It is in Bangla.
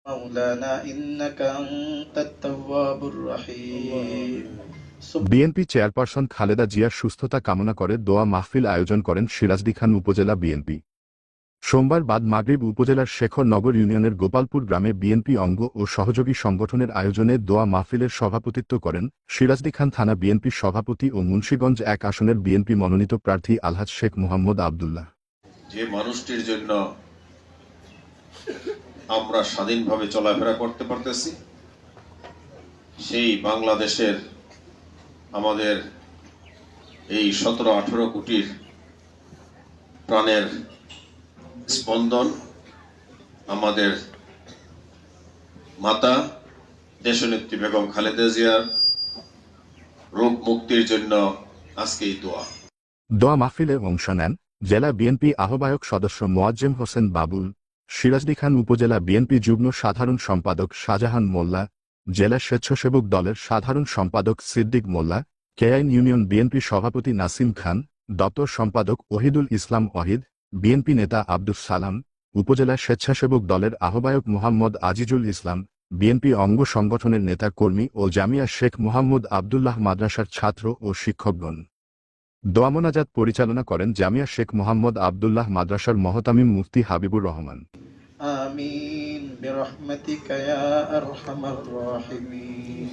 مولانا إنك أنت التواب الرحيم বিএনপি চেয়ারপারসন খালেদা জিয়ার সুস্থতা কামনা করে দোয়া মাহফিল আয়োজন করেন সিরাজদিখান উপজেলা বিএনপি। সোমবার বাদ মাগরিব উপজেলার শেখরনগর ইউনিয়নের গোপালপুর গ্রামে বিএনপি অঙ্গ ও সহযোগী সংগঠনের আয়োজনে দোয়া মাহফিলের সভাপতিত্ব করেন সিরাজদিখান থানা বিএনপির সভাপতি ও মুন্সিগঞ্জ ১ আসনের বিএনপি মনোনীত প্রার্থী আলহাজ শেখ মোহাম্মদ আবদুল্লাহ। যে মানুষটির জন্য আমরা স্বাধীনভাবে চলাফেরা করতে পারতেছি, সেই বাংলাদেশের আমাদের এই ১৭-১৮ কোটির প্রাণের স্পন্দন আমাদের মাতা দেশনেত্রী বেগম খালেদা জিয়ার রোগ মুক্তির জন্য আজকে এই দোয়া মাহফিলে অংশ নেন জেলা বিএনপি আহ্বায়ক সদস্য মোয়াজ্জেম হোসেন বাবুল, সিরাজদিখান উপজেলা বিএনপি যুগ্ম সাধারণ সম্পাদক শাহজাহান মোল্লা, জেলা স্বেচ্ছাসেবক দলের সাধারণ সম্পাদক সিদ্দিক মোল্লা, কেআইন ইউনিয়ন বিএনপি সভাপতি নাসিম খান, দপ্তর সম্পাদক ওহিদুল ইসলাম ওয়াহিদ, বিএনপি নেতা আব্দুস সালাম, উপজেলা স্বেচ্ছাসেবক দলের আহ্বায়ক মোহাম্মদ আজিজুল ইসলাম, বিএনপি অঙ্গ সংগঠনের নেতা কর্মী ও জামিয়া শেখ মোহাম্মদ আবদুল্লাহ মাদ্রাসার ছাত্র ও শিক্ষকগণ। দোয়া মোনাজাত পরিচালনা করেন জামিয়া শেখ মোহাম্মদ আবদুল্লাহ মাদ্রাসার মহতামিম মুফতি হাবিবুর রহমান। আমিন বিরহমাতিকা ইয়া আরহামার রাহিমিন।